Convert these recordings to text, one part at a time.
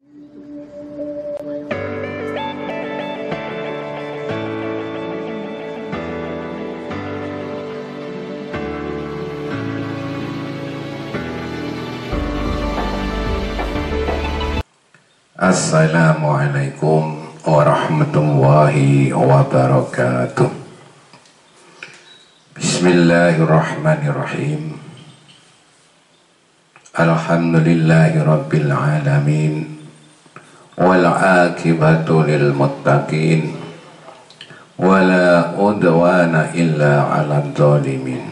Assalamualaikum warahmatullahi wabarakatuh. Bismillahirrahmanirrahim. Alhamdulillahi rabbil alamin. Wal aqibatu lil muttaqin. Wala udwana illa 'alal zalimin.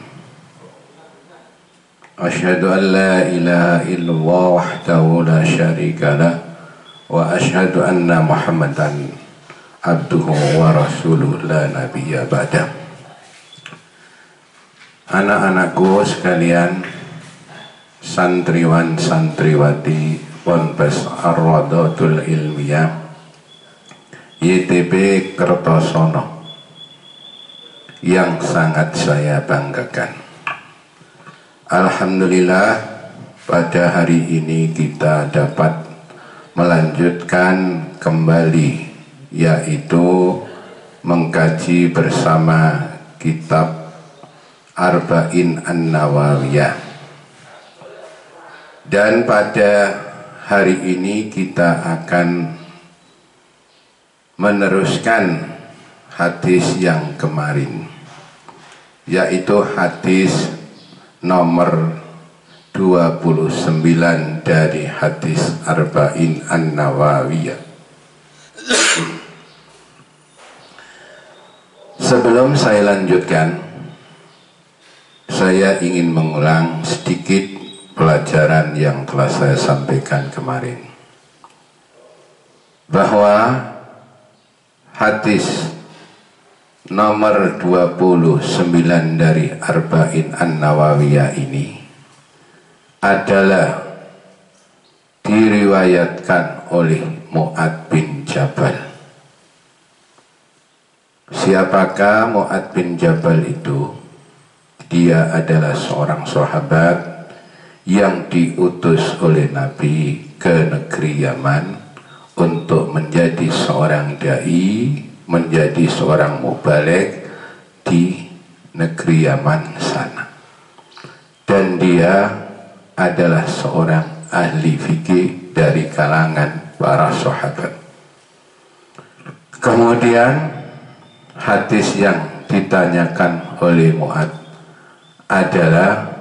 Asyhadu an la ilaha illallah wahdahu la syarika lah. Wa asyhadu anna Muhammadan abduhu wa rasuluh la nabiyya ba'da. Anak-anakku sekalian, santriwan santriwati Ponpes Ar-Radhatul Ilmiyah YTB Kertosono yang sangat saya banggakan. Alhamdulillah, pada hari ini kita dapat melanjutkan kembali, yaitu mengkaji bersama kitab Arba'in An-Nawawiyah. Dan pada hari ini kita akan meneruskan hadis yang kemarin, yaitu hadis nomor 29 dari hadis Arba'in An-Nawawiyah. Sebelum saya lanjutkan, saya ingin mengulang sedikit pelajaran yang telah saya sampaikan kemarin, bahwa hadis nomor 29 dari Arba'in An-Nawawiyah ini adalah diriwayatkan oleh Mu'ad bin Jabal. Siapakah Mu'ad bin Jabal itu? Dia adalah seorang sahabat yang diutus oleh Nabi ke negeri Yaman untuk menjadi seorang dai, menjadi seorang mubaligh di negeri Yaman sana. Dan dia adalah seorang ahli fikih dari kalangan para sahabat. Kemudian hadis yang ditanyakan oleh Mu'ad adalah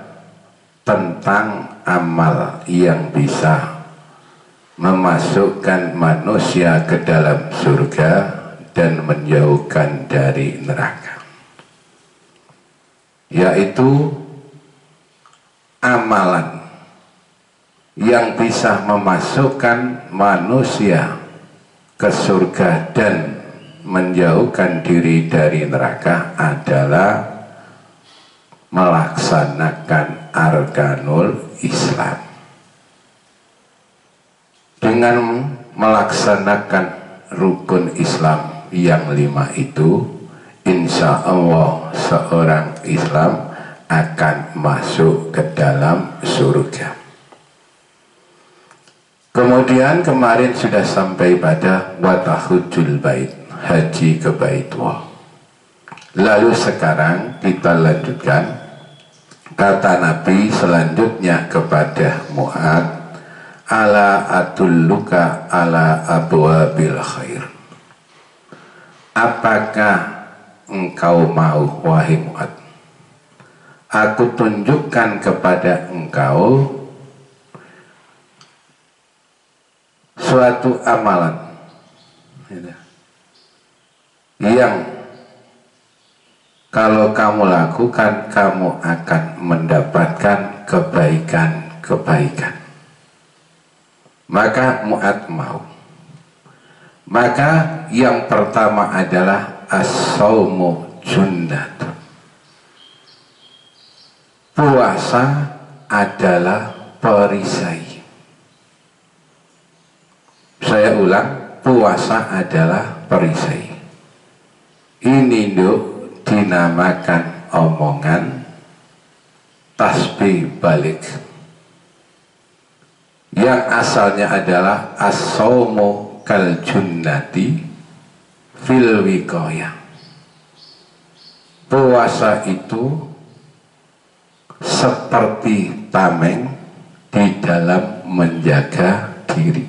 tentang amal yang bisa memasukkan manusia ke dalam surga dan menjauhkan dari neraka, yaitu amalan yang bisa memasukkan manusia ke surga dan menjauhkan diri dari neraka adalah melaksanakan arkanul Islam. Dengan melaksanakan rukun Islam yang 5 itu, insya Allah seorang Islam akan masuk ke dalam surga. Kemudian kemarin sudah sampai pada watahujul bait, haji ke Baitullah. Lalu sekarang kita lanjutkan kata Nabi selanjutnya kepada Mu'ad, ala atulluka ala abwabil khair. Apakah engkau mau, wahai Mu'ad, aku tunjukkan kepada engkau suatu amalan yang kalau kamu lakukan, kamu akan mendapatkan kebaikan-kebaikan. Maka Mu'ad mau. Maka yang pertama adalah as-saumu junnat. Puasa adalah perisai. Saya ulang, puasa adalah perisai. Ini dinamakan omongan tasbih balik. yang asalnya adalah as-saumu kal junnati fil wiqayah. Puasa itu seperti tameng di dalam menjaga diri.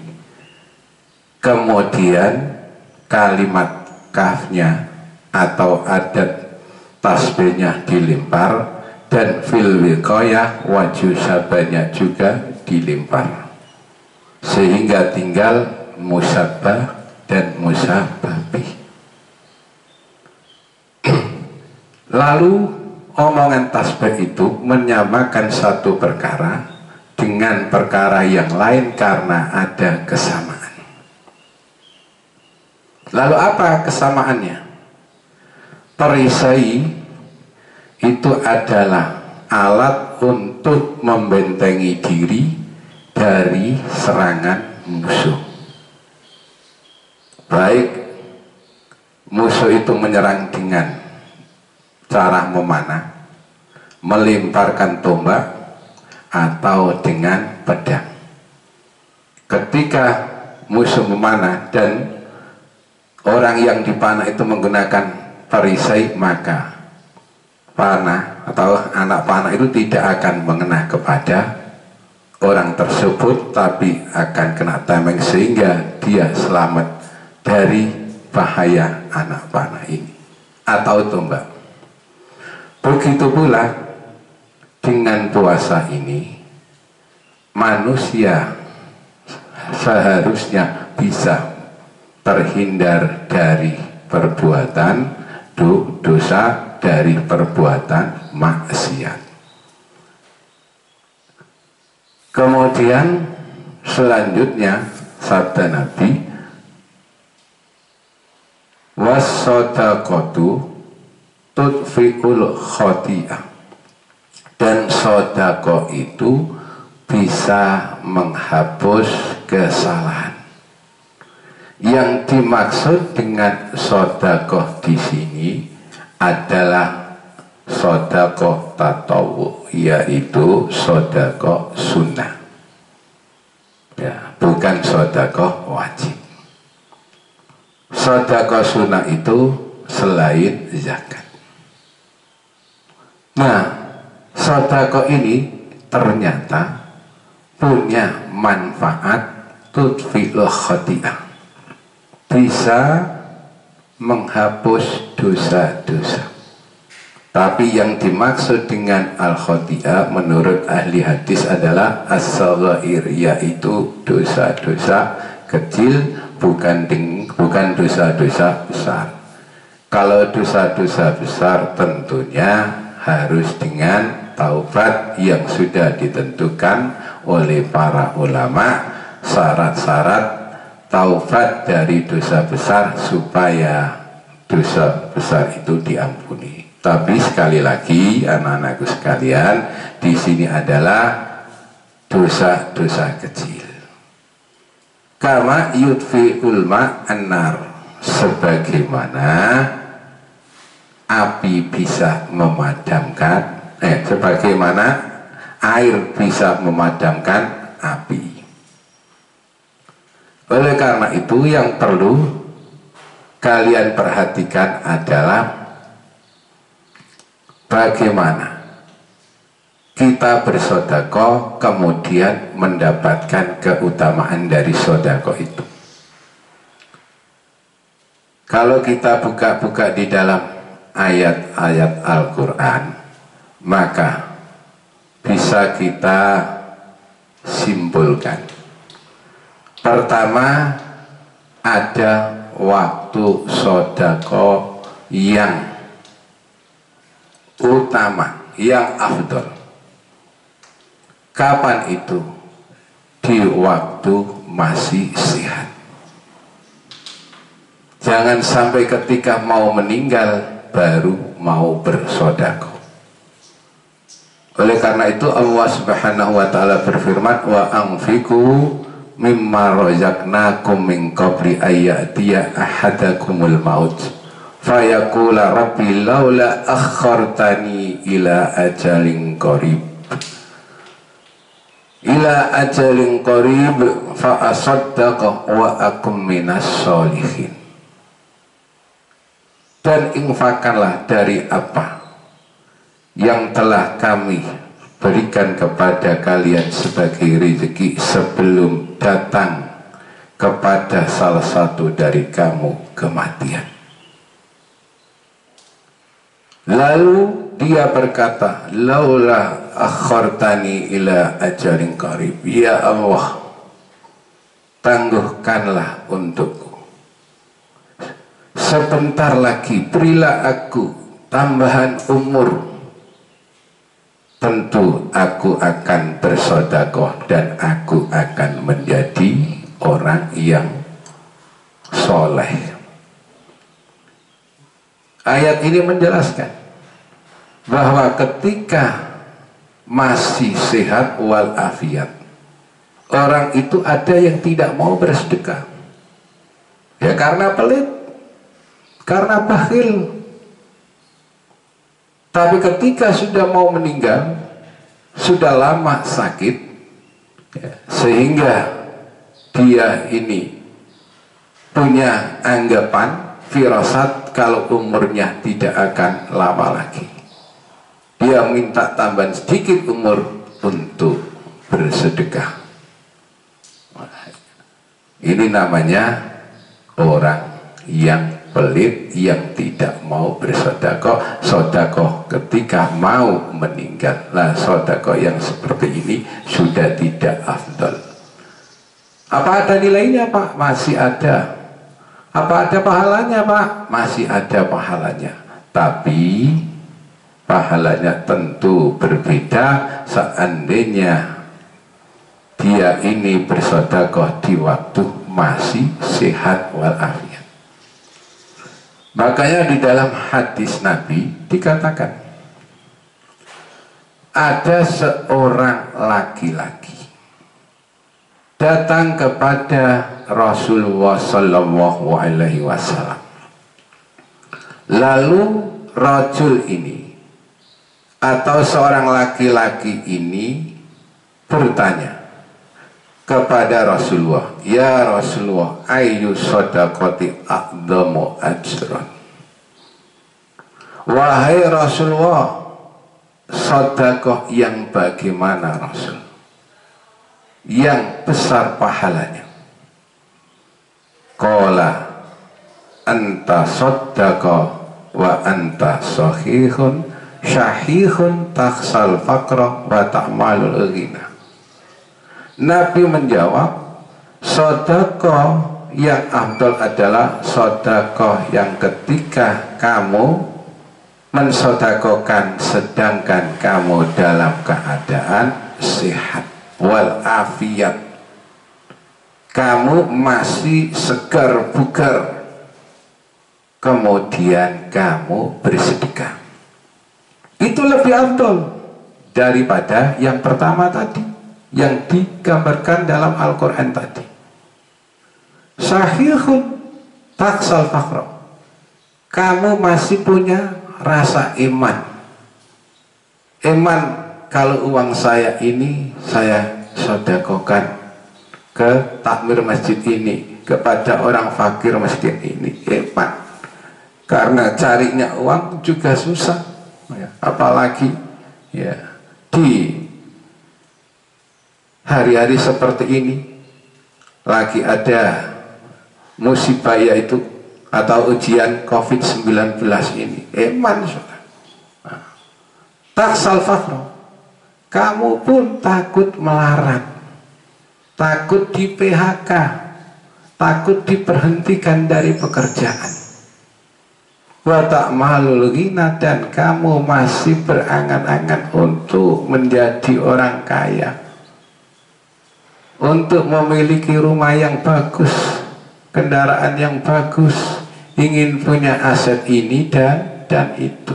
Kemudian kalimat kafnya atau adat tasbihnya dilempar, dan fil wiqayah waju sabanya juga dilempar, sehingga tinggal musabbah dan musabbabi. Lalu omongan tasbih itu menyamakan satu perkara dengan perkara yang lain karena ada kesamaan. Lalu apa kesamaannya? Perisai itu adalah alat untuk membentengi diri dari serangan musuh. Baik musuh itu menyerang dengan cara memanah, melemparkan tombak, atau dengan pedang. Ketika musuh memanah dan orang yang dipanah itu menggunakan perisai, maka panah atau anak panah itu tidak akan mengena kepada orang tersebut, tapi akan kena tameng sehingga dia selamat dari bahaya anak panah ini atau tombak. Begitu pula dengan puasa ini, manusia seharusnya bisa terhindar dari perbuatan dosa, dari perbuatan maksiat. Kemudian selanjutnya sabda Nabi, was-shadaqatu tudfi'ul khati'ah, dan sodako itu bisa menghapus kesalahan. Yang dimaksud dengan sodakoh di sini adalah sodakoh tatawu, yaitu sodakoh sunnah, ya, bukan sodakoh wajib. Sodakoh sunnah itu selain zakat. Nah, sodakoh ini ternyata punya manfaat tudfi'ul khati'ah, bisa menghapus dosa-dosa. Tapi yang dimaksud dengan al-khati'ah menurut ahli hadis adalah as-saghair, yaitu dosa-dosa kecil, bukan dosa-dosa besar. Kalau dosa-dosa besar tentunya harus dengan taubat yang sudah ditentukan oleh para ulama, syarat-syarat taubat dari dosa besar supaya dosa besar itu diampuni. Tapi sekali lagi anak-anakku sekalian, di sini adalah dosa-dosa kecil. Kama yudfi'ul ma'an-nar, sebagaimana api bisa memadamkan, sebagaimana air bisa memadamkan api. Oleh karena itu yang perlu kalian perhatikan adalah bagaimana kita bersedekah kemudian mendapatkan keutamaan dari sedekah itu. Kalau kita buka-buka di dalam ayat-ayat Al-Quran, maka bisa kita simpulkan. Pertama, ada waktu sedekah yang utama, yang afdol. Kapan itu? Di waktu masih sehat. Jangan sampai ketika mau meninggal baru mau bersedekah. Oleh karena itu Allah Subhanahu wa taala berfirman, wa anfiqu mimma razaqnakum min qabli ayyatiya ahadakumul maut fayaqula rabbi laula akhartani ila ajalin qarib ila ajalin qarib fa asaddaq wa akum minas sholihin. Dan infakkanlah dari apa yang telah kami berikan kepada kalian sebagai rezeki sebelum datang kepada salah satu dari kamu kematian. Lalu dia berkata, laula akhartani ila ajalin qarib, ya Allah, tangguhkanlah untukku sebentar lagi, berilah aku tambahan umur, tentu aku akan bersedekah dan aku akan menjadi orang yang soleh. Ayat ini menjelaskan bahwa ketika masih sehat walafiat, orang itu ada yang tidak mau bersedekah, ya karena pelit, karena bakhil. Tapi ketika sudah mau meninggal, sudah lama sakit, ya, sehingga dia ini punya anggapan firasat kalau umurnya tidak akan lama lagi, dia minta tambahan sedikit umur untuk bersedekah. Ini namanya orang yang pelit, yang tidak mau bersedekah. Sedekah ketika mau meninggal, lah sedekah yang seperti ini sudah tidak afdal. Apa ada nilainya Pak? Masih ada. Apa ada pahalanya Pak? Masih ada pahalanya, tapi pahalanya tentu berbeda seandainya dia ini bersedekah di waktu masih sehat walafiat. Makanya di dalam hadis Nabi dikatakan, ada seorang laki-laki datang kepada Rasulullah Sallallahu Alaihi Wasallam. Lalu rajul ini atau seorang laki-laki ini bertanya kepada Rasulullah, ya Rasulullah, ayyu shadaqati a'dhamu ajran. Wahai Rasulullah, sedekah yang bagaimana Rasul, yang besar pahalanya? Qala anta saddaqa wa anta sahihun syahihun takhsal faqra wa ta'malul ghina. Nabi menjawab, sedekah yang afdal adalah sedekah yang ketika kamu mensedekahkan sedangkan kamu dalam keadaan sehat walafiat, kamu masih segar bugar, kemudian kamu bersedekah. Itu lebih afdal daripada yang pertama tadi, yang digambarkan dalam Al-Quran tadi. Sahihun taksal fakro, kamu masih punya rasa iman. Iman, kalau uang saya ini saya sedekahkan ke takmir masjid ini, kepada orang fakir masjid ini. Iman, karena carinya uang juga susah, ya, apalagi ya di hari-hari seperti ini lagi ada musibah, yaitu atau ujian COVID-19 ini. Iman, nah, taksal fakro, kamu pun takut melarat, takut di PHK, takut diberhentikan dari pekerjaan. Wa ta'malul ghina, dan kamu masih berangan-angan untuk menjadi orang kaya, untuk memiliki rumah yang bagus, kendaraan yang bagus, ingin punya aset ini dan itu.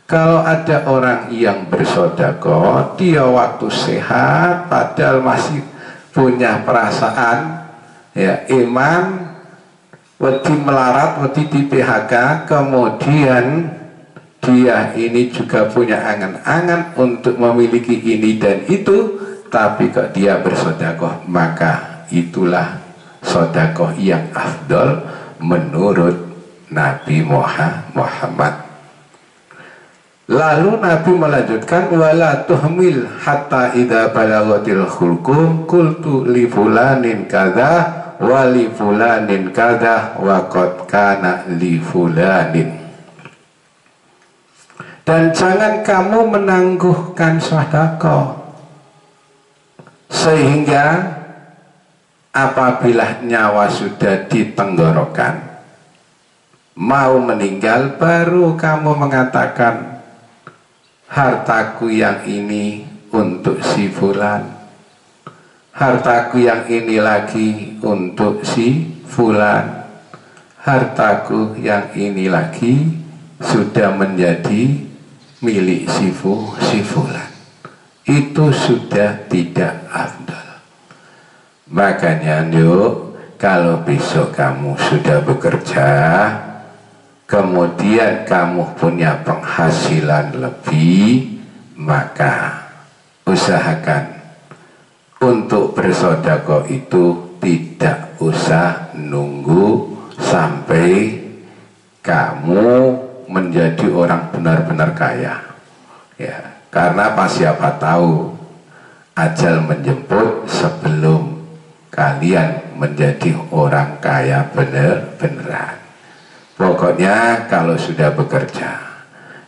Kalau ada orang yang bersedekah, dia waktu sehat padahal masih punya perasaan, ya, iman, wedi melarat, wedi di PHK, kemudian dia ini juga punya angan-angan untuk memiliki ini dan itu, tapi kok dia bersedekah, maka itulah sedekah yang afdol menurut Nabi Muhammad. Lalu Nabi melanjutkan, wala tuhmil hatta idza balagatil khulqum qultu li fulanin kadza wa li fulanin kadza wa qad kana li fulanin. Dan jangan kamu menangguhkan sedekah sehingga apabila nyawa sudah di tenggorokan, mau meninggal, baru kamu mengatakan, hartaku yang ini untuk si fulan, hartaku yang ini lagi untuk si fulan, hartaku yang ini lagi sudah menjadi milik si fulan. Itu sudah tidak afdal. Makanya yuk, kalau besok kamu sudah bekerja, kemudian kamu punya penghasilan lebih, maka usahakan untuk bersedekah itu tidak usah nunggu sampai kamu menjadi orang benar-benar kaya, ya, karena siapa tahu ajal menjemput sebelum kalian menjadi orang kaya benar-beneran. Pokoknya kalau sudah bekerja,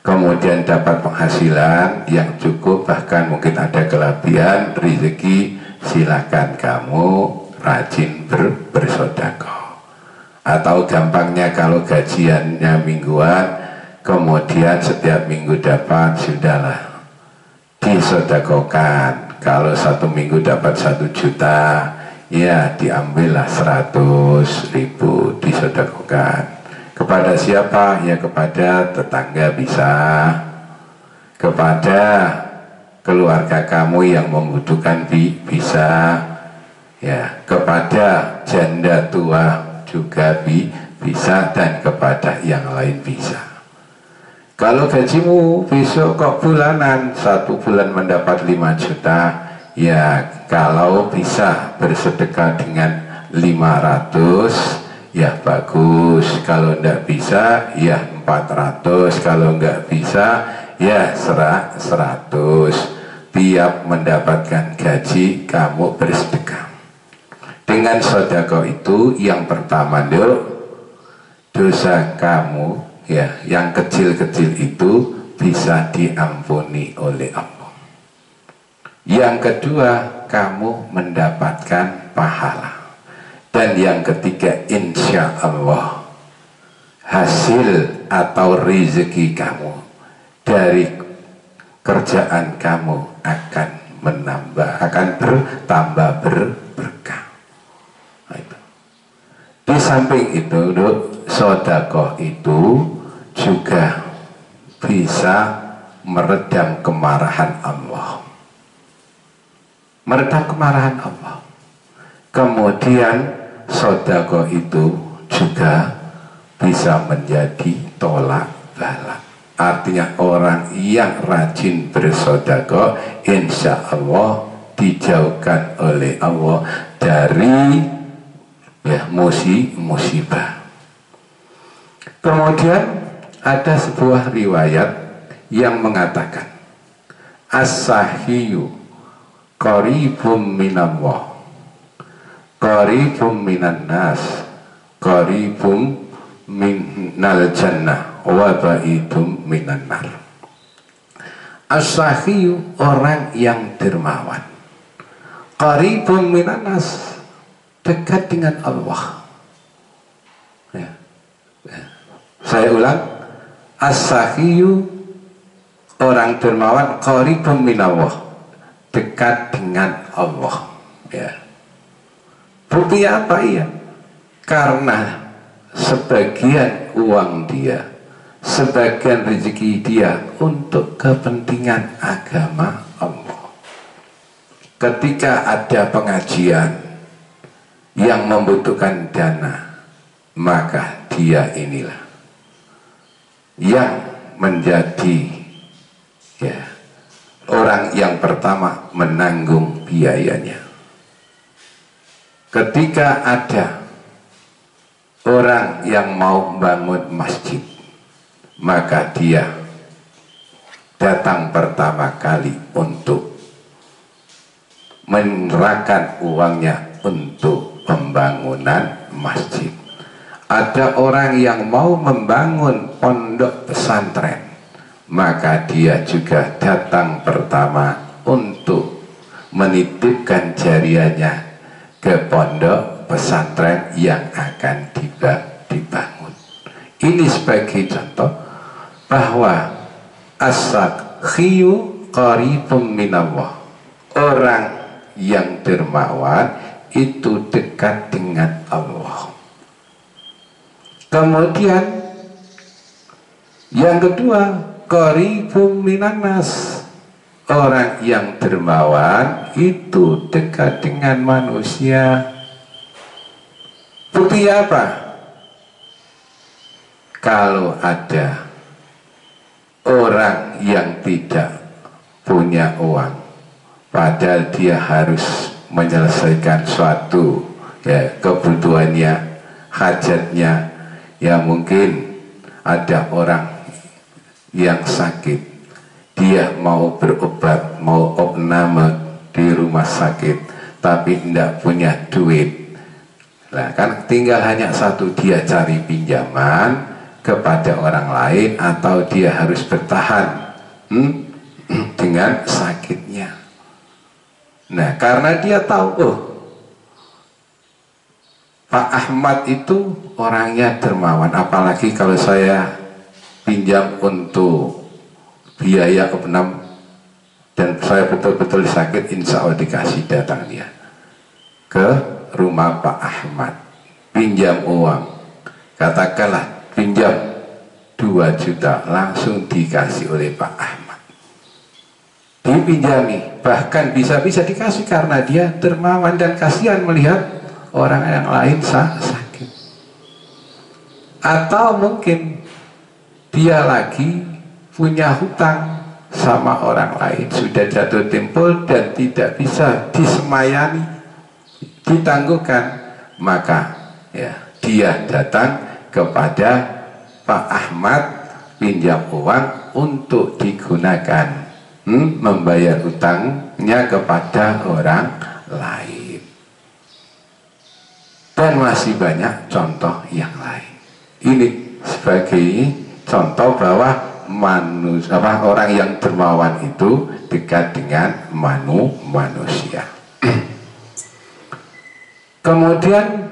kemudian dapat penghasilan yang cukup, bahkan mungkin ada kelebihan rezeki, silakan kamu rajin bersedekah. Atau gampangnya kalau gajiannya mingguan, kemudian setiap minggu dapat, sudahlah disedekahkan. Kalau 1 minggu dapat 1 juta, ya diambillah 100.000 disedekahkan. Kepada siapa? Ya kepada tetangga bisa, kepada keluarga kamu yang membutuhkan bisa, ya kepada janda tua juga bisa, dan kepada yang lain bisa. Kalau gajimu besok kok bulanan, 1 bulan mendapat 5 juta, ya kalau bisa bersedekah dengan 500, ya bagus. Kalau enggak bisa, ya 400. Kalau enggak bisa, ya 100. Tiap mendapatkan gaji kamu bersedekah. Dengan sedekah itu, yang pertama dosa kamu, ya, yang kecil-kecil itu bisa diampuni oleh Allah. Yang kedua, kamu mendapatkan pahala. Dan yang ketiga, insya Allah hasil atau rezeki kamu dari kerjaan kamu akan bertambah berkah. Nah, itu. Di samping itu, sedekah itu juga bisa meredam kemarahan Allah. Meredam kemarahan Allah. Kemudian sedekah itu juga bisa menjadi tolak bala. Artinya orang yang rajin bersedekah, insya Allah dijauhkan oleh Allah dari musibah. Kemudian ada sebuah riwayat yang mengatakan, as-sahiyu qaribum minallah, qaribum minan nas, qaribum minal jannah, wa ba'idum minan nar. As-sahiyu, orang yang dermawan, qaribum minan nas, dekat dengan Allah. Ya. Saya ulang, as-sahiyu, orang dermawan, qaribum minallah, dekat dengan Allah. Ya. Bukti apa? Iya, karena sebagian uang dia, sebagian rezeki dia untuk kepentingan agama Allah. Ketika ada pengajian yang membutuhkan dana, maka dia inilah yang menjadi orang yang pertama menanggung biayanya. Ketika ada orang yang mau bangun masjid, maka dia datang pertama kali untuk menyerahkan uangnya untuk pembangunan masjid. Ada orang yang mau membangun pondok pesantren, maka dia juga datang pertama untuk menitipkan jariahnya ke pondok pesantren yang akan dibangun. Ini sebagai contoh bahwa as-sakhiyu qaribun minallah. Orang yang dermawan itu dekat dengan Allah. Kemudian yang kedua, qaribun minannas. Orang yang dermawan itu dekat dengan manusia. Bukti apa? Kalau ada orang yang tidak punya uang, padahal dia harus menyelesaikan suatu kebutuhannya, hajatnya, ya mungkin ada orang yang sakit, dia mau berobat, mau opname di rumah sakit, tapi tidak punya duit. Nah, kan tinggal hanya satu, dia cari pinjaman kepada orang lain, atau dia harus bertahan dengan sakitnya. Nah, karena dia tahu, oh, Pak Ahmad itu orangnya dermawan, apalagi kalau saya pinjam untuk biaya opnam dan saya betul-betul sakit, insya Allah dikasih. Datang dia ke rumah Pak Ahmad, pinjam uang, katakanlah pinjam 2 juta, langsung dikasih oleh Pak Ahmad, dipinjami, bahkan bisa-bisa dikasih karena dia dermawan dan kasihan melihat orang yang lain sakit. Atau mungkin dia lagi punya hutang sama orang lain, sudah jatuh tempo dan tidak bisa disemayani, ditangguhkan, maka ya dia datang kepada Pak Ahmad, pinjam uang untuk digunakan membayar hutangnya kepada orang lain. Dan masih banyak contoh yang lain. Ini sebagai contoh bahwa manusia, orang yang dermawan itu dekat dengan manusia. Kemudian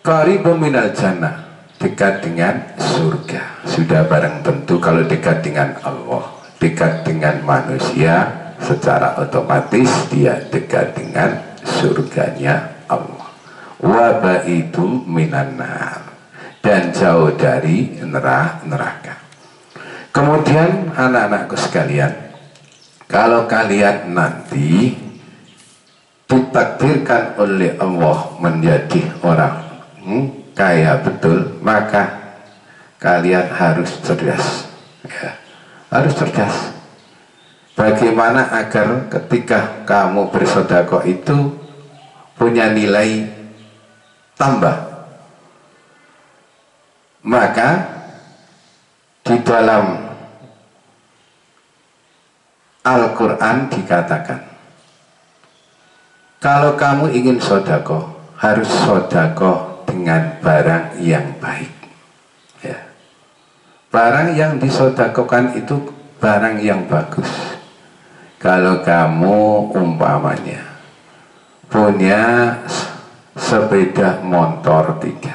qaribun minal jannah, dekat dengan surga. Sudah barang tentu kalau dekat dengan Allah, dekat dengan manusia, secara otomatis dia dekat dengan surganya Allah. Wa baidu minan nar, dan jauh dari neraka. Kemudian anak-anakku sekalian, kalau kalian nanti ditakdirkan oleh Allah menjadi orang kaya betul, maka kalian harus cerdas, ya, harus cerdas. Bagaimana agar ketika kamu bersedekah itu punya nilai tambah? Maka di dalam Al-Quran dikatakan, kalau kamu ingin sedekah, harus sedekah dengan barang yang baik, ya. Barang yang disedekahkan itu barang yang bagus. Kalau kamu umpamanya punya sepeda motor 3,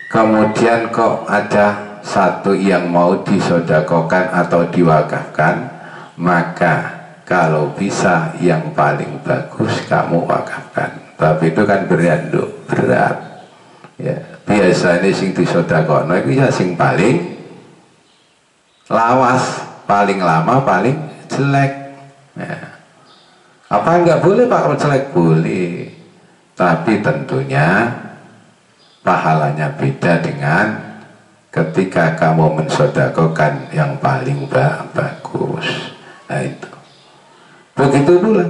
kemudian kok ada satu yang mau disedekahkan atau diwakafkan, maka kalau bisa yang paling bagus kamu wakafkan. Tapi itu kan berat, ya. Biasanya sing disedekahno itu ya sing paling lawas, paling lama, paling jelek, ya. Apa enggak boleh Pak kalau jelek? Boleh, tapi tentunya pahalanya beda dengan ketika kamu mensedekahkan yang paling bagus. Nah, itu. Begitu pula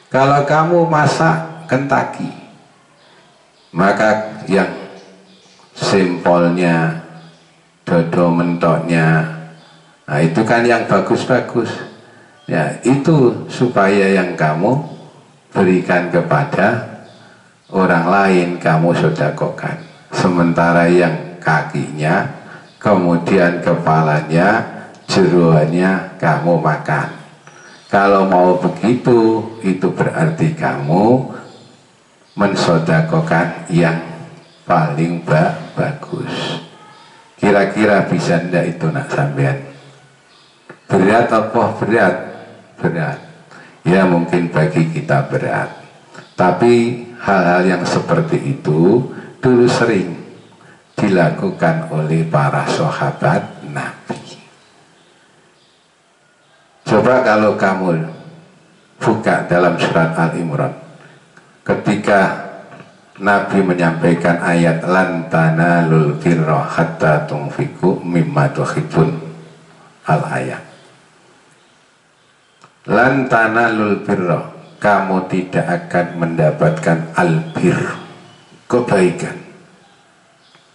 kalau kamu masak Kentucky, maka yang simpolnya, dodo mentoknya, nah itu kan yang bagus-bagus. Ya, itu supaya yang kamu berikan kepada orang lain, kamu sedekahkan. Sementara yang kakinya, kemudian kepalanya, jeroannya kamu makan. Kalau mau begitu, itu berarti kamu mensedekahkan yang paling bagus. Kira-kira bisa ndak itu nak sampean? Berat apa berat? Berat. Ya mungkin bagi kita berat. Tapi hal-hal yang seperti itu dulu sering dilakukan oleh para sahabat Nabi. Coba kalau kamu buka dalam surat Al-Imran, ketika Nabi menyampaikan ayat lan tanalul birra hatta tunfiqu mimma tuhibbun, al-ayat. Lan tanalul birra, kamu tidak akan mendapatkan albir, kebaikan.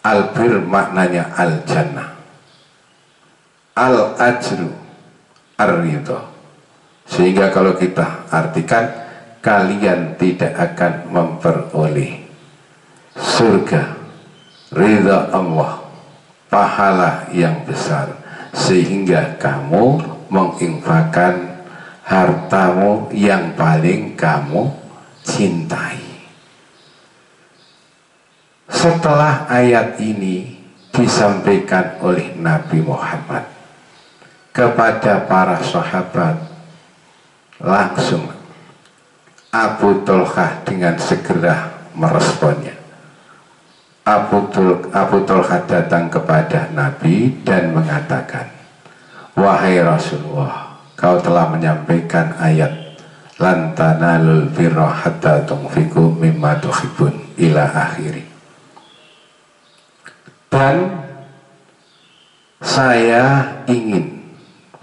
Albir maknanya al-jannah, al-ajru ar-ridha. Sehingga kalau kita artikan, kalian tidak akan memperoleh surga, ridha Allah, pahala yang besar, sehingga kamu menginfakkan hartamu yang paling kamu cintai. Setelah ayat ini disampaikan oleh Nabi Muhammad kepada para sahabat, langsung Abu Tolhah dengan segera meresponnya. Abu Tolhah datang kepada Nabi dan mengatakan, wahai Rasulullah, kau telah menyampaikan ayat lan tanalul birra hatta tunfiqu mimma tuhibbun ila akhiri. Dan saya ingin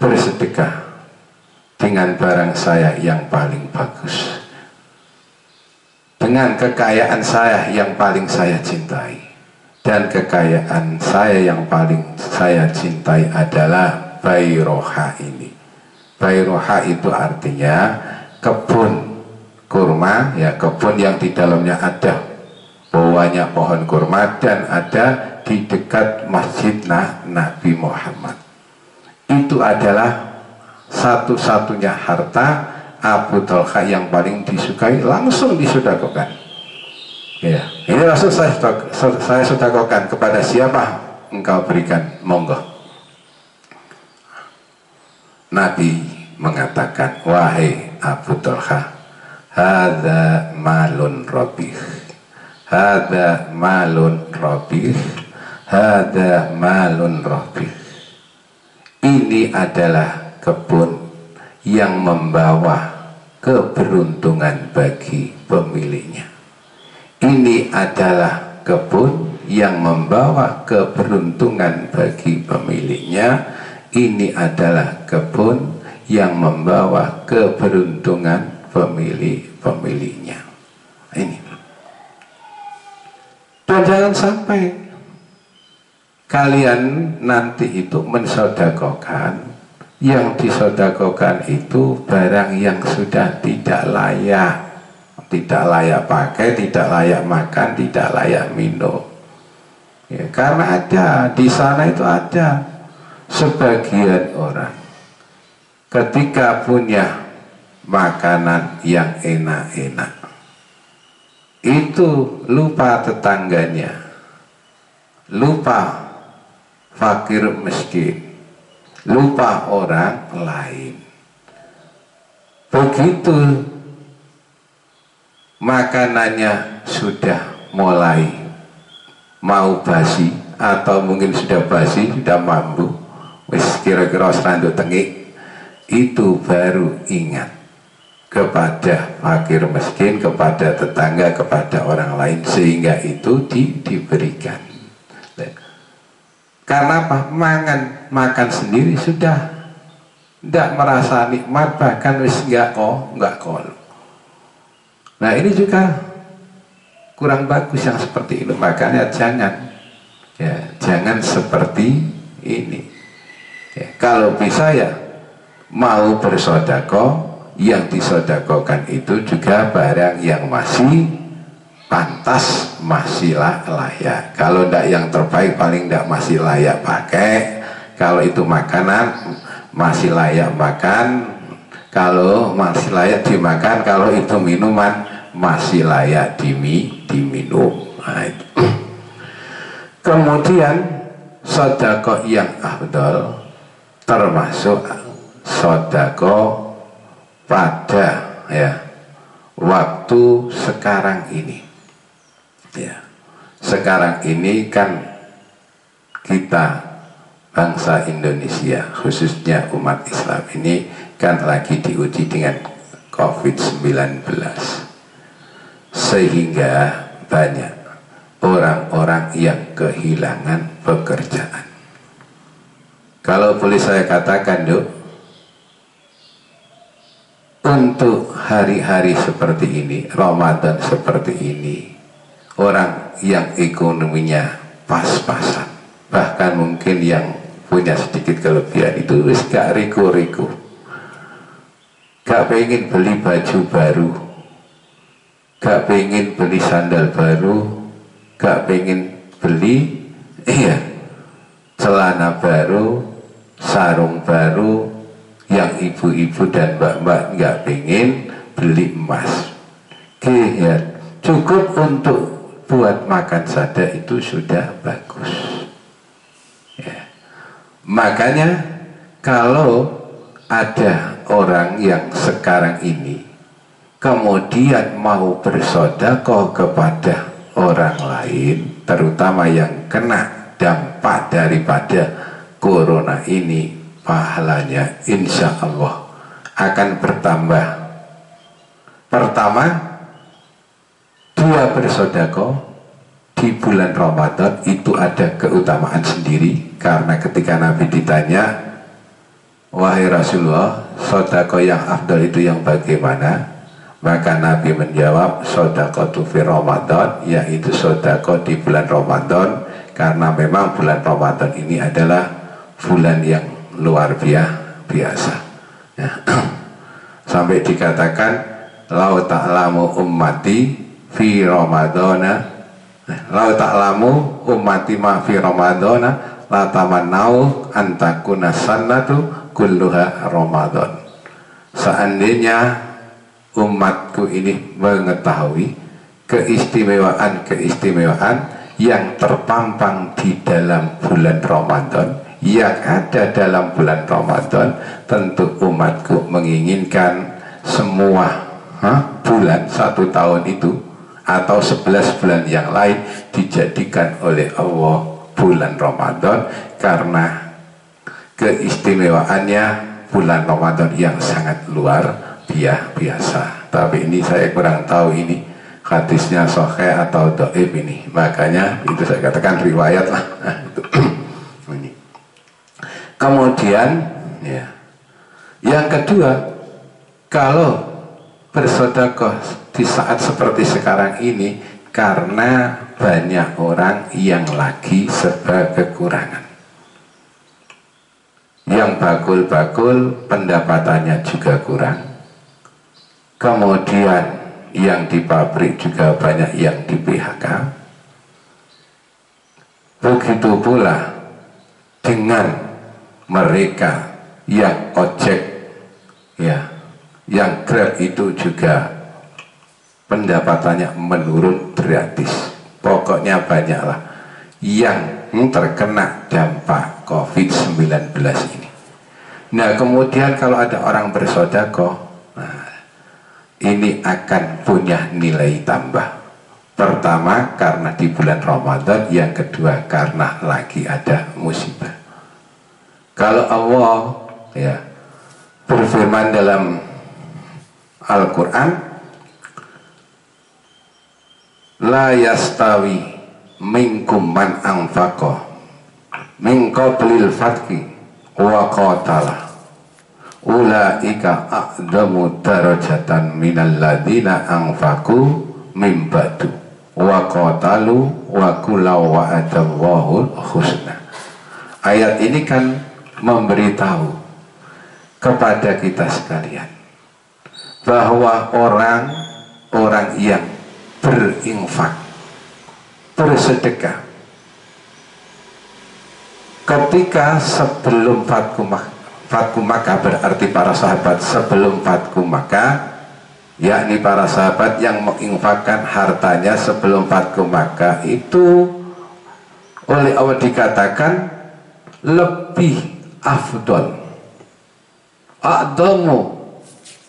bersedekah dengan barang saya yang paling bagus, dengan kekayaan saya yang paling saya cintai. Dan kekayaan saya yang paling saya cintai adalah Bairoha ini. Bairoha itu artinya kebun kurma, ya, kebun yang di dalamnya ada bawahnya pohon kurma dan ada di dekat masjid Nabi Muhammad. Itu adalah satu-satunya harta Abu Tolhah yang paling disukai, langsung disedekahkan. Ya, ini langsung saya sedekahkan. Kepada siapa engkau berikan? Monggo. Nabi mengatakan, wahai Abu Tolhah, hadza malun rabih, hadza malun rabih, hadza malun rabih. Ini adalah kebun yang membawa keberuntungan bagi pemiliknya. Ini adalah kebun yang membawa keberuntungan bagi pemiliknya. Ini adalah kebun yang membawa keberuntungan pemiliknya. Ini. Dan jangan sampai kalian nanti itu mensedekahkan, yang disedekahkan itu barang yang sudah tidak layak. Tidak layak pakai, tidak layak makan, tidak layak minum. Ya, karena ada, di sana itu ada sebagian orang ketika punya makanan yang enak-enak, itu lupa tetangganya, lupa fakir miskin, lupa orang lain. Begitu makanannya sudah mulai mau basi, atau mungkin sudah basi, sudah mampu, wis kira-kira seranduk tengik, itu baru ingat kepada fakir miskin, kepada tetangga, kepada orang lain, sehingga itu diberikan. Karena apa? Makan sendiri sudah tidak merasa nikmat, bahkan wis nggak kol. Nah ini juga kurang bagus yang seperti itu. Makanya jangan seperti ini. Ya, kalau bisa ya mau bersedekah, yang disedekahkan itu juga barang yang masih pantas, masih layak. Kalau tidak yang terbaik, paling tidak masih layak pakai. Kalau itu makanan masih layak makan, kalau masih layak dimakan. Kalau itu minuman masih layak diminum. Nah, itu. Kemudian sedekah yang afdal termasuk sedekah pada waktu sekarang ini. Ya, sekarang ini kan kita bangsa Indonesia, khususnya umat Islam ini kan lagi diuji dengan COVID-19, sehingga banyak orang-orang yang kehilangan pekerjaan. Kalau boleh saya katakan, untuk hari-hari seperti ini, Ramadan seperti ini, orang yang ekonominya pas-pasan, bahkan mungkin yang punya sedikit kelebihan itu wis gak riku-riku, gak pengen beli baju baru, gak pengen beli sandal baru, gak pengen beli celana baru, sarung baru. Yang ibu-ibu dan mbak-mbak gak pengen beli emas. Cukup untuk buat makan saja itu sudah bagus. Makanya kalau ada orang yang sekarang ini kemudian mau bersedekah kepada orang lain, terutama yang kena dampak daripada corona ini, pahalanya insya Allah akan bertambah. Pertama, dia bersedekah di bulan Ramadan itu ada keutamaan sendiri, karena ketika Nabi ditanya, wahai Rasulullah, sedekah yang afdal itu yang bagaimana? Maka Nabi menjawab, sedekah fi Ramadan, yaitu sedekah di bulan Ramadan, karena memang bulan Ramadan ini adalah bulan yang luar biasa. Sampai dikatakan, lau ta'lamu ummati fi Ramadana, lau ta'lamu ummati ma fi Ramadana, la tamannau antakuna sannatu kulluha Ramadan. Seandainya umatku ini mengetahui keistimewaan yang terpampang di dalam bulan Ramadan, yang ada dalam bulan Ramadan, tentu umatku menginginkan semua bulan satu tahun itu atau 11 bulan yang lain dijadikan oleh Allah bulan Ramadan, karena keistimewaannya bulan Ramadan yang sangat luar biasa. Tapi ini saya kurang tahu ini hadisnya sahih atau dhaif ini, makanya itu saya katakan riwayat lah. Kemudian yang kedua, kalau bersedekah di saat seperti sekarang ini, karena banyak orang yang lagi serba kekurangan, yang bakul-bakul pendapatannya juga kurang, kemudian yang di pabrik juga banyak yang di PHK. Begitu pula dengan mereka yang ojek, yang Grab itu juga pendapatannya menurun gratis. Pokoknya banyaklah yang terkena dampak COVID-19 ini. Nah, kemudian kalau ada orang bersedekah, ini akan punya nilai tambah. Pertama, karena di bulan Ramadan. Yang kedua, karena lagi ada musibah. Kalau Allah berfirman dalam Al-Quran, la yastawi minkum man anfaqa min qablil fathi wa qatala ulaika a'dhamu darajatan minal ladzina anfaqu mim ba'du wa qatalu wa kullu wa'adallahu husna. Ayat ini kan memberitahu kepada kita sekalian bahwa orang yang berinfak, bersedekah ketika sebelum Fathu Makkah, berarti para sahabat sebelum Fathu Makkah, yakni para sahabat yang menginfakkan hartanya sebelum Fathu Makkah, itu oleh Allah dikatakan lebih afdol, a'dhamu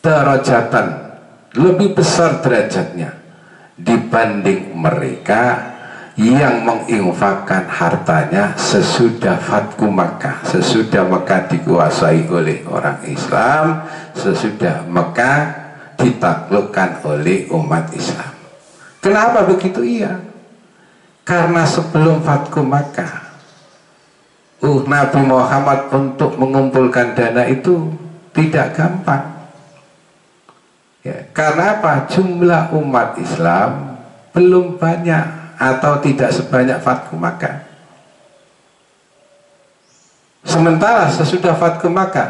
darajatan, lebih besar derajatnya dibanding mereka yang menginfakkan hartanya sesudah Fathu Makkah, sesudah Mekah dikuasai oleh orang Islam, sesudah Mekah ditaklukkan oleh umat Islam. Kenapa begitu? Iya, karena sebelum Fathu Makkah Nabi Muhammad untuk mengumpulkan dana itu tidak gampang ya, karena apa? Jumlah umat Islam belum banyak atau tidak sebanyak Fathu Makkah. Sementara sesudah Fathu Makkah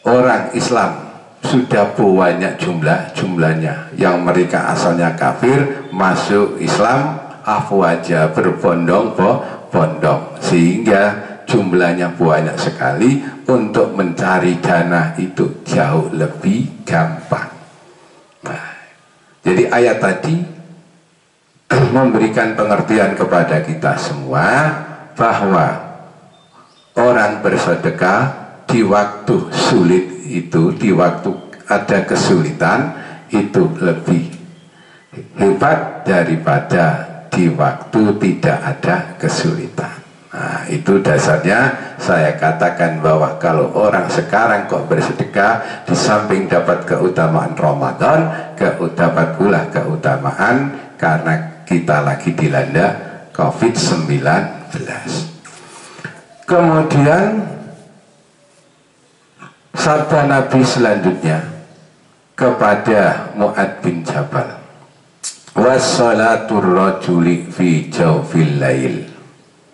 orang Islam sudah banyak jumlahnya, yang mereka asalnya kafir masuk Islam afwaja, berbondong-bondong, sehingga jumlahnya banyak sekali. Untuk mencari dana itu jauh lebih gampang. Nah, jadi ayat tadi memberikan pengertian kepada kita semua bahwa orang bersedekah di waktu sulit itu, di waktu ada kesulitan itu lebih hebat daripada di waktu tidak ada kesulitan. Nah, itu dasarnya saya katakan bahwa kalau orang sekarang kok bersedekah, di samping dapat keutamaan Ramadan, dapat pula keutamaan karena kita lagi dilanda COVID-19. Kemudian sabda Nabi selanjutnya kepada Mu'adz bin Jabal, wassalatur rajuli fi jawfil lail,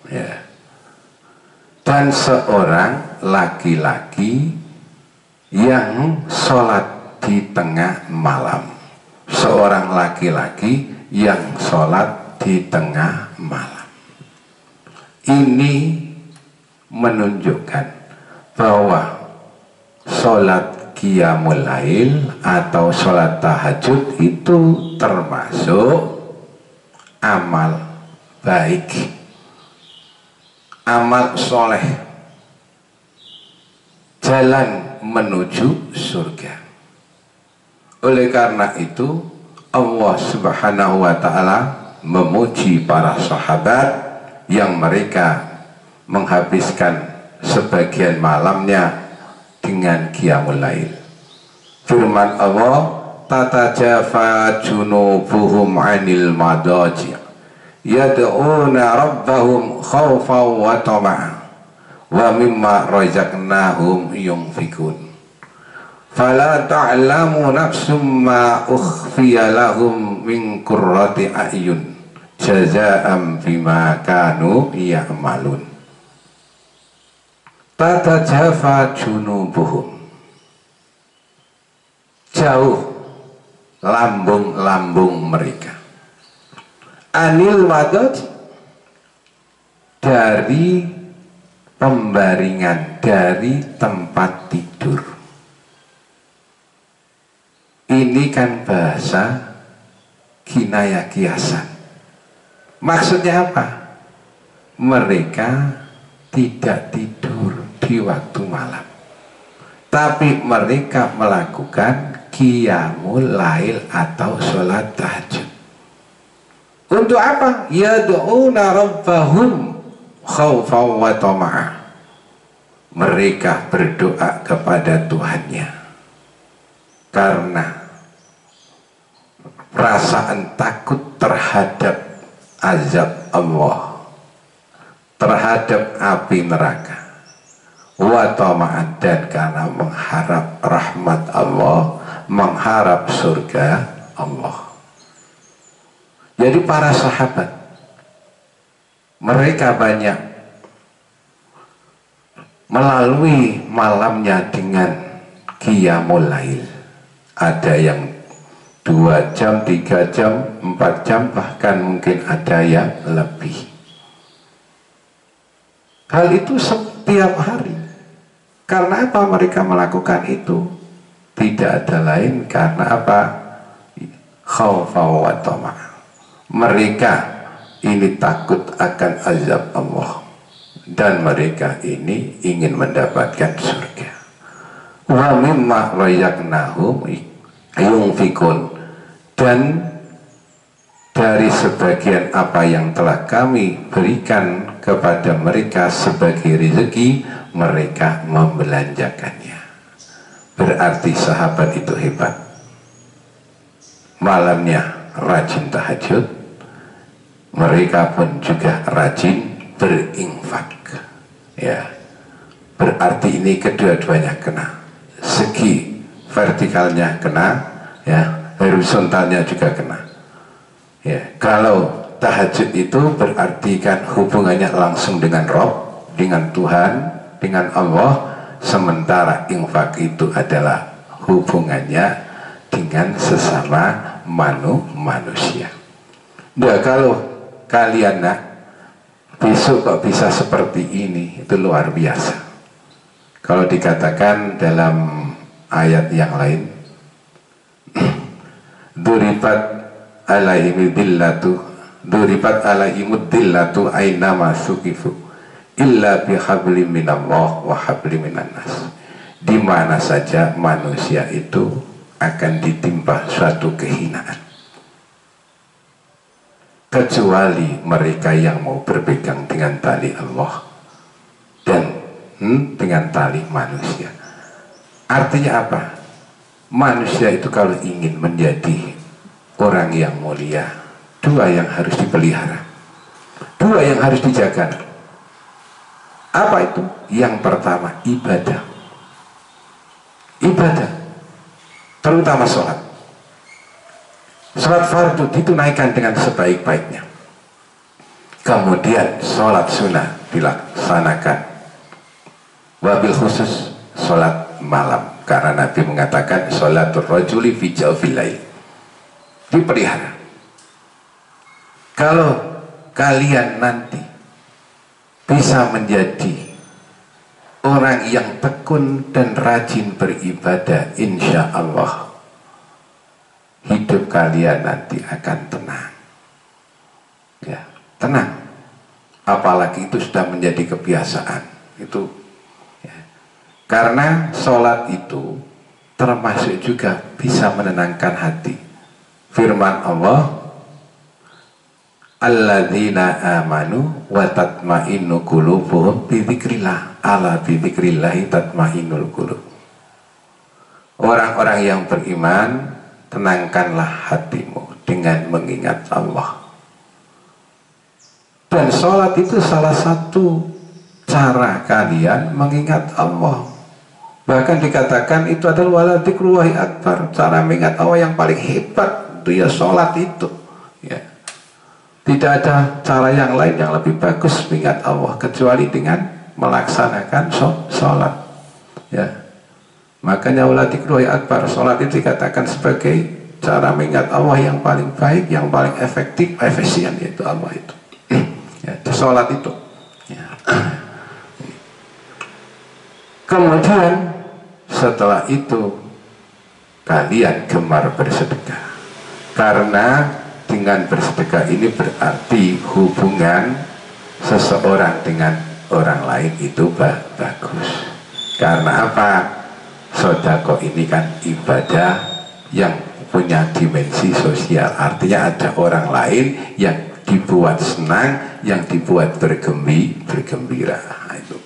ya. Dan seorang laki-laki yang sholat di tengah malam, seorang laki-laki yang sholat di tengah malam, ini menunjukkan bahwa sholat qiyamul lail atau sholat tahajud itu termasuk amal baik, amal soleh, jalan menuju surga. Oleh karena itu Allah Subhanahu wa ta'ala memuji para sahabat yang mereka menghabiskan sebagian malamnya dengan qiyamul lail. Firman Allah, tatajafa junubuhum 'anil madaji' yad'una rabbahum khawfan wa tama'an wa mimma razaqnahum yunfikun fala ta'lamu nafsum ma ukhfiya lahum min qurrati a'yun jazaa'an bima kanu ya'malun. Tatajafa junubuhum, jauh lambung-lambung mereka, anil madad, dari pembaringan, dari tempat tidur. Ini kan bahasa kinaya kiasan. Maksudnya apa? Mereka tidak tidur di waktu malam, tapi mereka melakukan qiyamul lail atau sholat tahajud. Untuk apa? Yad'una rabbahum khawfan wa tama'an. Mereka berdoa kepada Tuhannya karena perasaan takut terhadap azab Allah, terhadap api neraka. wa tama'an, dan karena mengharap rahmat Allah, mengharap surga Allah. Jadi para sahabat mereka banyak melalui malamnya dengan qiyamul lail. Ada yang 2 jam, 3 jam, 4 jam, bahkan mungkin ada yang lebih. Hal itu setiap hari. Karena apa mereka melakukan itu? Tidak ada lain karena apa? Khaufa wa tama'. Mereka ini takut akan azab Allah, dan mereka ini ingin mendapatkan surga. Wa mimma razaqnahum yunfikun, dan dari sebagian apa yang telah kami berikan kepada mereka sebagai rezeki, mereka membelanjakannya. Berarti sahabat itu hebat. Malamnya rajin tahajud, mereka pun juga rajin berinfak. Ya, berarti ini kedua-duanya kena. Segi vertikalnya kena, ya, horizontalnya juga kena. Ya, kalau tahajud itu berarti kan hubungannya langsung dengan Rob, dengan Tuhan, dengan Allah, sementara infak itu adalah hubungannya dengan sesama manusia. Nah, kalau kalian besok kok bisa seperti ini, itu luar biasa. Kalau dikatakan dalam ayat yang lain, duribat alaihimud dillatu ainama suqifu illa bihablim minallah wa hablim minan nas. Di mana saja manusia itu akan ditimpa suatu kehinaan, kecuali mereka yang mau berpegang dengan tali Allah dan dengan tali manusia. Artinya apa? Manusia itu kalau ingin menjadi orang yang mulia, 2 yang harus dipelihara, 2 yang harus dijaga. Apa itu? Yang pertama, ibadah. Ibadah, terutama sholat. Sholat fardu ditunaikan dengan sebaik-baiknya. Kemudian sholat sunnah dilaksanakan. Wabil khusus sholat malam, karena Nabi mengatakan sholatul rajuli fi jawfil lail, dipelihara. Kalau kalian nanti bisa menjadi orang yang tekun dan rajin beribadah, insya Allah hidup kalian nanti akan tenang. Ya, tenang. Apalagi itu sudah menjadi kebiasaan. Itu ya. Karena sholat itu termasuk juga bisa menenangkan hati. Firman Allah, alladzina amanu wa tatma'innu qulubuhum bi dzikrillah, ala bi dzikrillahi tatma'innul qulub. Orang-orang yang beriman, tenangkanlah hatimu dengan mengingat Allah. Dan sholat itu salah satu cara kalian mengingat Allah. Bahkan dikatakan itu adalah wala dzikrullahi akbar, cara mengingat Allah yang paling hebat itu ya sholat itu. Ya. Tidak ada cara yang lain yang lebih bagus mengingat Allah kecuali dengan melaksanakan sholat. Ya. Makanya wala dzikrullahi akbar, sholat itu dikatakan sebagai cara mengingat Allah yang paling baik, yang paling efektif, efisien, yaitu Allah itu. Ya, sholat itu. Ya. Kemudian setelah itu kalian gemar bersedekah, karena dengan bersedekah ini berarti hubungan seseorang dengan orang lain itu bagus. Karena apa? Sedekah ini kan ibadah yang punya dimensi sosial, artinya ada orang lain yang dibuat senang, yang dibuat bergembira. Itu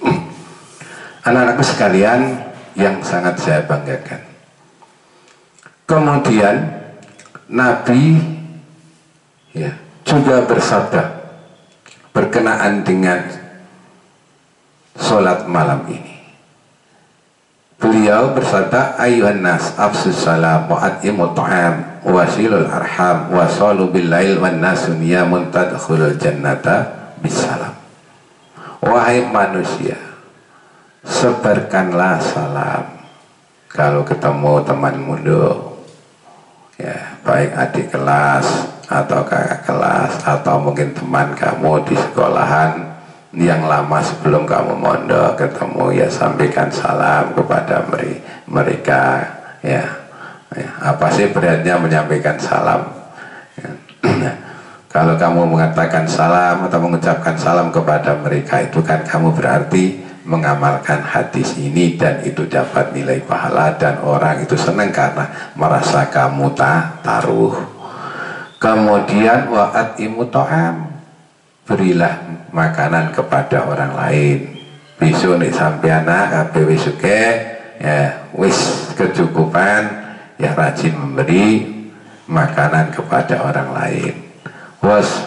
anak-anakku sekalian yang sangat saya banggakan. Kemudian Nabi ya juga bersabda berkenaan dengan sholat malam ini, Beliau bersabda, ayuhan nas afsus salam wa at'imut ta'am wasilul arham wasalu bil lail wan nasu niyamun tadkhulul jannata bisalam. Wahai manusia, sebarkanlah salam kalau ketemu teman muda, ya, baik adik kelas atau kakak kelas atau mungkin teman kamu di sekolahan yang lama sebelum kamu mondok ketemu, ya sampaikan salam kepada mereka, ya. Apa sih beratnya menyampaikan salam, ya. Kalau kamu mengatakan salam atau mengucapkan salam kepada mereka, itu kan kamu berarti mengamalkan hadis ini, dan itu dapat nilai pahala dan orang itu senang karena merasa kamu taruh. Kemudian wa'at imuto'am, berilah makanan kepada orang lain. Besok nih sampai anak kabeh wis sugih, ya wis kecukupan, ya rajin memberi makanan kepada orang lain. Was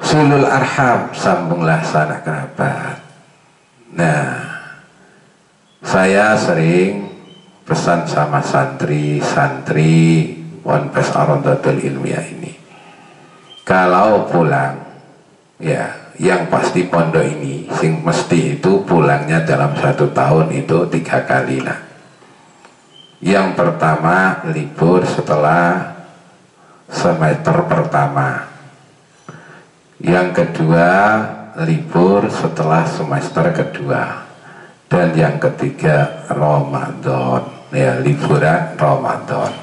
sulul arham, sambunglah sanak kerabat. Nah, saya sering pesan sama santri Ponpes Ar-Raudhatul Ilmiah ini, kalau pulang, ya yang pasti pondok ini sing mesti itu pulangnya dalam 1 tahun itu 3 kali. Nah, yang pertama libur setelah semester pertama, yang kedua libur setelah semester kedua, dan yang ketiga Ramadan, ya liburan Ramadan.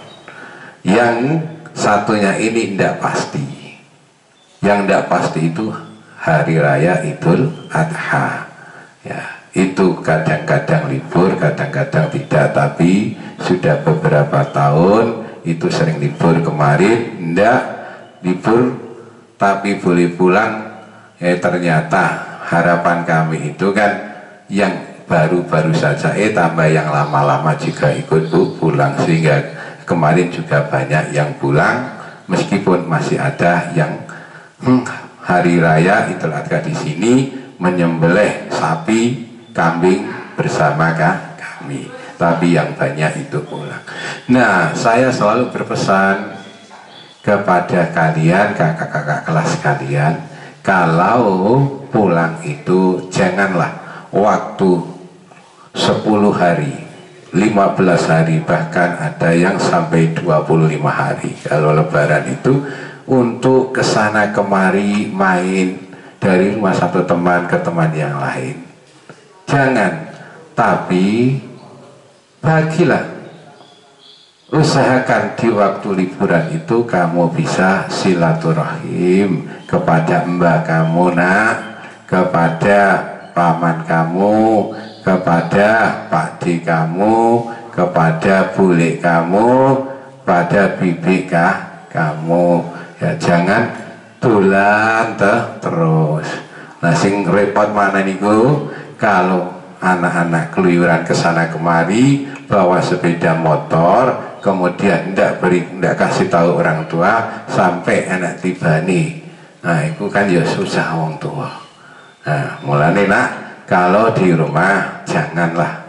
Yang satunya ini tidak pasti. Yang tidak pasti itu hari raya Idul Adha, ya itu kadang-kadang libur, kadang-kadang tidak, tapi sudah beberapa tahun itu sering libur. Kemarin tidak libur tapi boleh pulang. Ternyata harapan kami itu kan yang baru-baru saja, tambah yang lama-lama juga ikut pulang, sehingga kemarin juga banyak yang pulang, meskipun masih ada yang hari raya Idul Adha di sini menyembelih sapi, kambing bersama kami, tapi yang banyak itu pulang. Nah, saya selalu berpesan kepada kalian, kakak-kakak kelas kalian, kalau pulang itu janganlah waktu 10 hari, 15 hari, bahkan ada yang sampai 25 hari. Kalau lebaran itu untuk kesana kemari main dari rumah satu teman ke teman yang lain, jangan. Tapi bagilah, usahakan di waktu liburan itu kamu bisa silaturahim kepada mbah kamu, nak, kepada paman kamu, kepada pak di kamu, kepada bule kamu, pada bibi kamu. Ya jangan dolan terus. Nah, sing repot mana niku kalau anak-anak keluyuran kesana kemari bawa sepeda motor, kemudian tidak kasih tahu orang tua sampai anak tiba nih. Nah, itu kan ya susah wong tua. Nah, mulane nak, kalau di rumah janganlah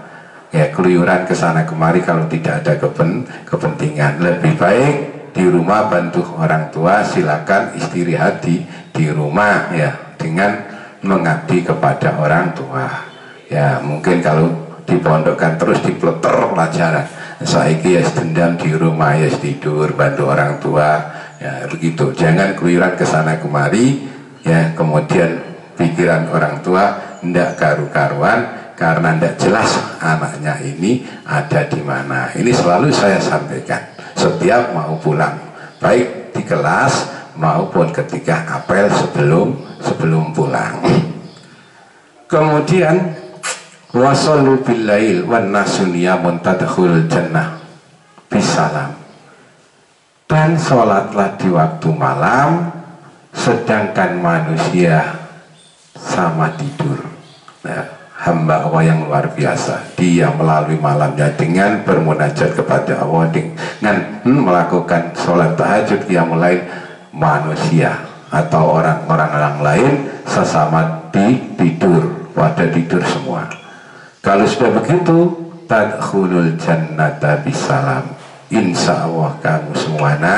ya keluyuran kesana kemari kalau tidak ada kepentingan. Lebih baik di rumah bantu orang tua, silakan istirahat di rumah, ya dengan mengabdi kepada orang tua. Ya mungkin kalau dipondokkan terus dipleter pelajaran, saiki ya dendam di rumah, ya tidur bantu orang tua, ya begitu. Jangan keluyuran kesana kemari, ya kemudian pikiran orang tua ndak karu-karuan karena ndak jelas anaknya ini ada di mana. Ini selalu saya sampaikan setiap mau pulang, baik di kelas maupun ketika apel sebelum pulang. Kemudian wasallu bil lail wan nasu niyamun tadkhulul jannah bisalam, dan sholatlah di waktu malam sedangkan manusia sama tidur. Nah, hamba Allah yang luar biasa, dia melalui malamnya dengan bermunajat kepada Allah, dengan melakukan sholat tahajud, dia mulai manusia atau orang-orang lain sesama tidur, pada tidur semua. Kalau sudah begitu, tadkhulul jannata bisalam. Insya Allah kamu semuanya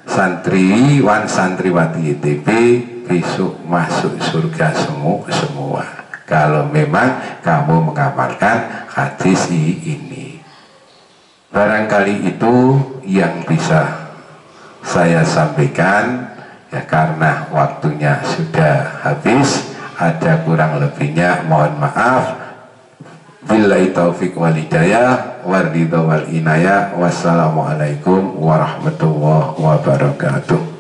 santriwan santriwati ITB besok masuk surga semua kalau memang kamu mengamalkan hadis ini. Barangkali itu yang bisa saya sampaikan ya, karena waktunya sudah habis. Ada kurang lebihnya mohon maaf. Billahi taufiq wal hidayah waridho wal inayah. Wassalamualaikum warahmatullahi wabarakatuh.